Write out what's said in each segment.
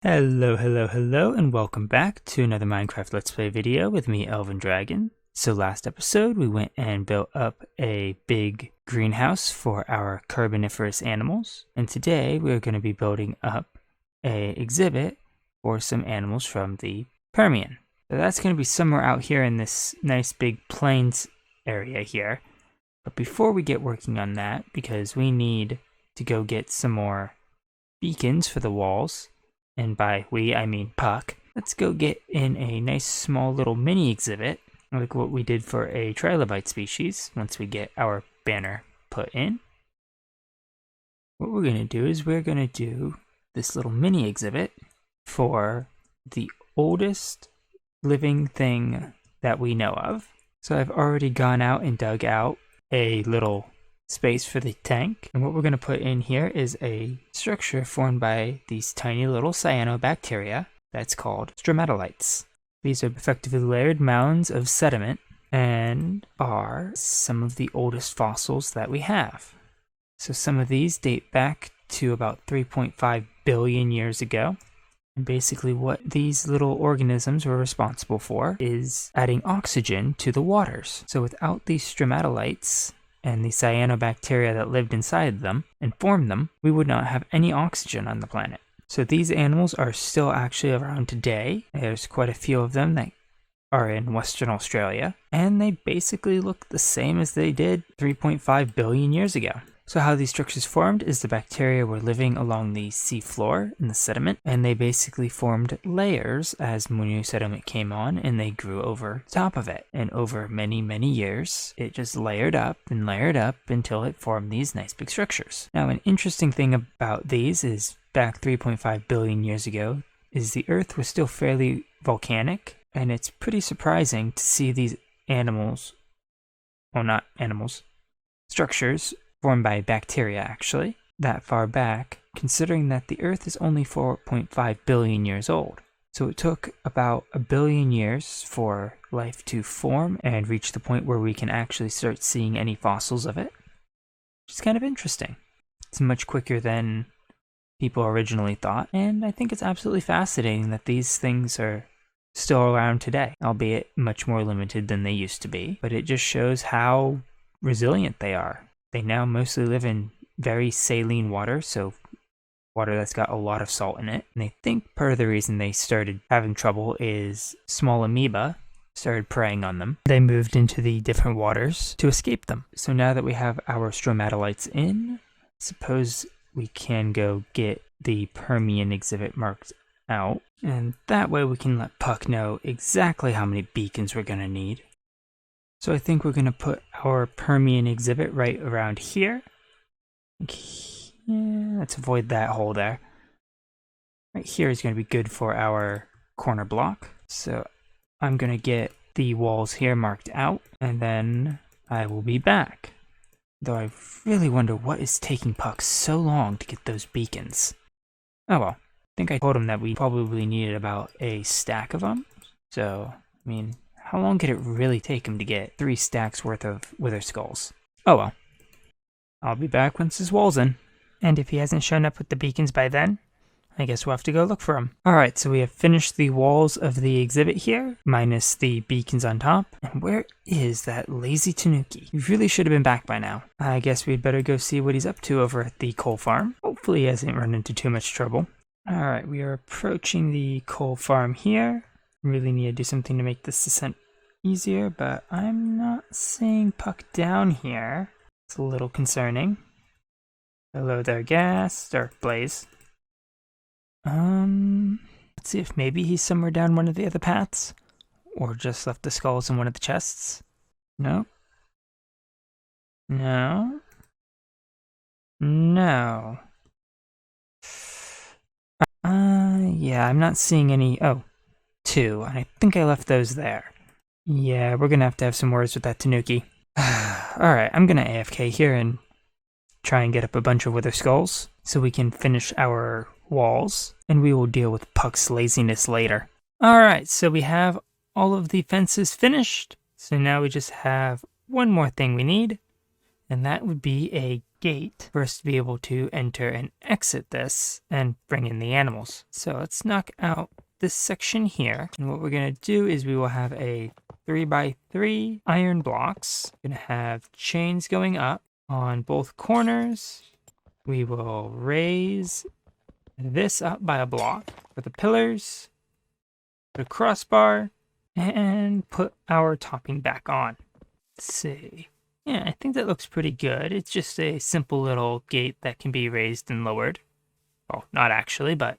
Hello, and welcome back to another Minecraft Let's Play video with me, Elven Dragon. So last episode, we went and built up a big greenhouse for our carboniferous animals. And today, we're going to be building up a exhibit for some animals from the Permian. So that's going to be somewhere out here in this nice big plains area here. But before we get working on that, because we need to go get some more beacons for the walls, and by we, I mean Puck, let's go get in a nice small little mini exhibit, like what we did for a trilobite species, once we get our banner put in. What we're going to do is we're going to do this little mini exhibit for the oldest living thing that we know of. So I've already gone out and dug out a little space for the tank, and what we're going to put in here is a structure formed by these tiny little cyanobacteria that's called stromatolites. These are effectively layered mounds of sediment and are some of the oldest fossils that we have. So some of these date back to about 3.5 billion years ago. And basically what these little organisms were responsible for is adding oxygen to the waters. So without these stromatolites and the cyanobacteria that lived inside them and formed them, we would not have any oxygen on the planet. So these animals are still actually around today. There's quite a few of them that are in Western Australia, and they basically look the same as they did 3.5 billion years ago. So how these structures formed is the bacteria were living along the sea floor in the sediment, and they basically formed layers as more new sediment came on, and they grew over top of it. And over many, many years, it just layered up until it formed these nice big structures. Now, an interesting thing about these is back 3.5 billion years ago is the Earth was still fairly volcanic, and it's pretty surprising to see these animals, well, not animals, structures formed by bacteria actually, that far back, considering that the Earth is only 4.5 billion years old. So it took about a billion years for life to form and reach the point where we can actually start seeing any fossils of it, which is kind of interesting. It's much quicker than people originally thought, and I think it's absolutely fascinating that these things are still around today, albeit much more limited than they used to be, but it just shows how resilient they are. They now mostly live in very saline water, so water that's got a lot of salt in it. And I think part of the reason they started having trouble is small amoeba started preying on them. They moved into the different waters to escape them. So now that we have our stromatolites in, suppose we can go get the Permian exhibit marked out. And that way we can let Puck know exactly how many beacons we're going to need. So I think we're going to put our Permian exhibit right around here. Yeah, let's avoid that hole there. Right here is going to be good for our corner block. So I'm going to get the walls here marked out, and then I will be back. Though I really wonder what is taking Puck so long to get those beacons. Oh well, I think I told him that we probably needed about a stack of them. So, I mean, how long could it really take him to get 3 stacks worth of wither skulls? Oh well. I'll be back once his wall's in. And if he hasn't shown up with the beacons by then, I guess we'll have to go look for him. Alright, so we have finished the walls of the exhibit here, minus the beacons on top. And where is that lazy tanuki? He really should have been back by now. I guess we'd better go see what he's up to over at the coal farm. Hopefully he hasn't run into too much trouble. Alright, we are approaching the coal farm here. Really need to do something to make this descent easier, but I'm not seeing Puck down here. It's a little concerning. Hello there, Gas, or Blaze. Let's see if maybe he's somewhere down one of the other paths, or just left the skulls in one of the chests. No. No. No. Yeah, I'm not seeing any. Oh, 2, and I think I left those there. Yeah, we're gonna have to have some words with that tanuki. Alright, I'm gonna AFK here and try and get up a bunch of wither skulls so we can finish our walls, and we will deal with Puck's laziness later. Alright, so we have all of the fences finished, so now we just have one more thing we need, And that would be a gate for us to be able to enter and exit this and bring in the animals. So let's knock out this section here. And what we're going to do is we will have a 3x3 iron blocks. We're going to have chains going up on both corners. We will raise this up by a block for the pillars, put a crossbar, and put our topping back on. Let's see. Yeah, I think that looks pretty good. It's just a simple little gate that can be raised and lowered. Well, not actually, but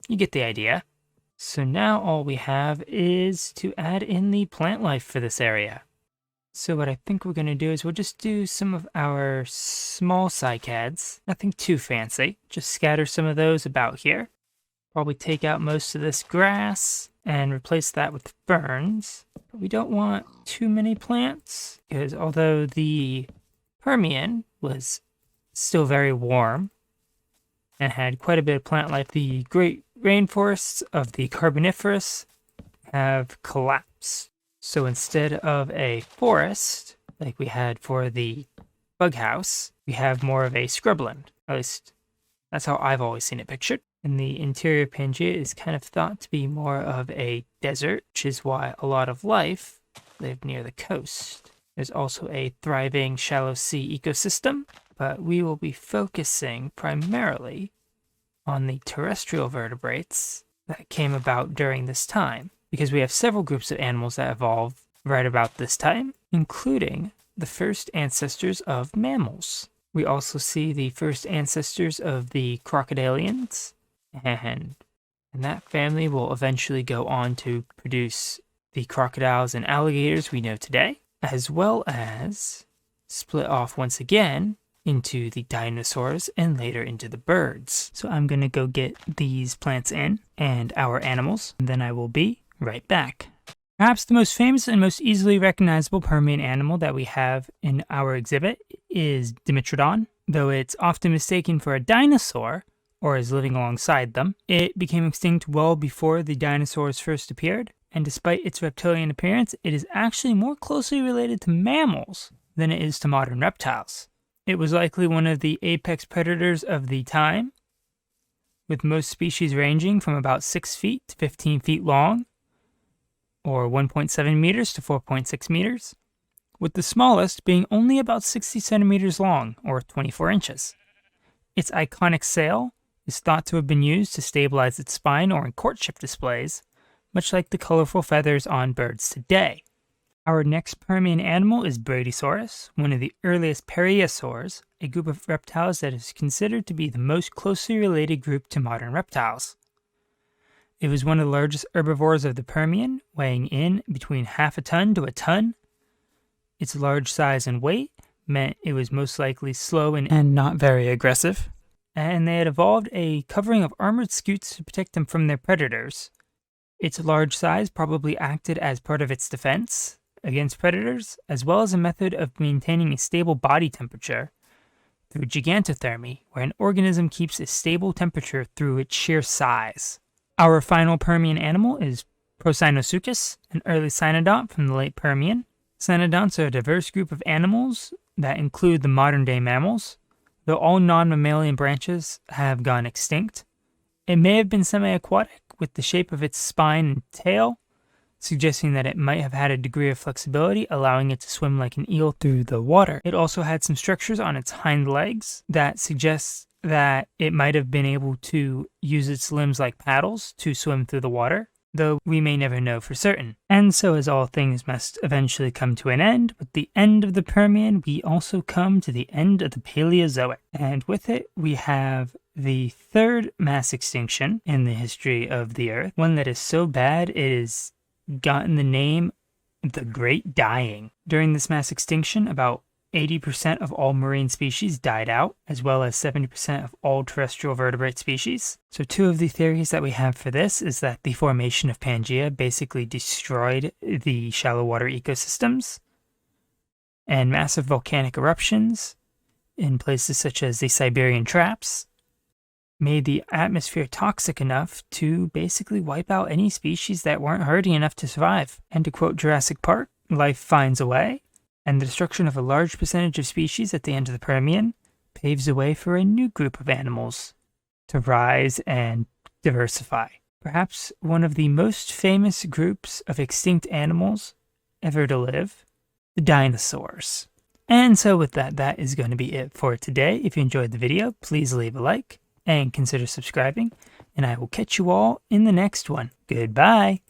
you get the idea. So now all we have is to add in the plant life for this area. So what I think we're going to do is we'll just do some of our small cycads. Nothing too fancy. Just scatter some of those about here. Probably take out most of this grass and replace that with ferns. But we don't want too many plants because although the Permian was still very warm and had quite a bit of plant life, the great rainforests of the Carboniferous have collapsed. So instead of a forest, like we had for the bug house, we have more of a scrubland. At least, that's how I've always seen it pictured. And the interior of Pangaea is kind of thought to be more of a desert, which is why a lot of life live near the coast. There's also a thriving shallow sea ecosystem, but we will be focusing primarily on the terrestrial vertebrates that came about during this time, because we have several groups of animals that evolved right about this time, including the first ancestors of mammals. We also see the first ancestors of the crocodilians, and that family will eventually go on to produce the crocodiles and alligators we know today, as well as split off once again into the dinosaurs and later into the birds. So I'm going to go get these plants in and our animals, and then I will be right back. Perhaps the most famous and most easily recognizable Permian animal that we have in our exhibit is Dimetrodon. Though it's often mistaken for a dinosaur, or is living alongside them, it became extinct well before the dinosaurs first appeared, and despite its reptilian appearance, it is actually more closely related to mammals than it is to modern reptiles. It was likely one of the apex predators of the time, with most species ranging from about 6 feet to 15 feet long, or 1.7 meters to 4.6 meters, with the smallest being only about 60 centimeters long, or 24 inches. Its iconic sail is thought to have been used to stabilize its spine or in courtship displays, much like the colorful feathers on birds today. Our next Permian animal is Brachisaurus, one of the earliest periosaurs, a group of reptiles that is considered to be the most closely related group to modern reptiles. It was one of the largest herbivores of the Permian, weighing in between half a ton to a ton. Its large size and weight meant it was most likely slow and not very aggressive, and they had evolved a covering of armored scutes to protect them from their predators. Its large size probably acted as part of its defense against predators, as well as a method of maintaining a stable body temperature through gigantothermy, where an organism keeps a stable temperature through its sheer size. Our final Permian animal is Prosynosucus, an early cynodont from the late Permian. Cynodonts are a diverse group of animals that include the modern-day mammals, though all non-mammalian branches have gone extinct. It may have been semi-aquatic, with the shape of its spine and tail suggesting that it might have had a degree of flexibility, allowing it to swim like an eel through the water. It also had some structures on its hind legs that suggests that it might have been able to use its limbs like paddles to swim through the water, though we may never know for certain. And so as all things must eventually come to an end, with the end of the Permian, we also come to the end of the Paleozoic. And with it, we have the third mass extinction in the history of the Earth, one that is so bad it has gotten the name the Great Dying. During this mass extinction, about 80% of all marine species died out, as well as 70% of all terrestrial vertebrate species. So two of the theories that we have for this is that the formation of Pangaea basically destroyed the shallow water ecosystems, and massive volcanic eruptions in places such as the Siberian Traps made the atmosphere toxic enough to basically wipe out any species that weren't hardy enough to survive. And to quote Jurassic Park, life finds a way. and the destruction of a large percentage of species at the end of the Permian paves the way for a new group of animals to rise and diversify. Perhaps one of the most famous groups of extinct animals ever to live, the dinosaurs. And so with that, that is going to be it for today. If you enjoyed the video, please leave a like and consider subscribing, and I will catch you all in the next one. Goodbye!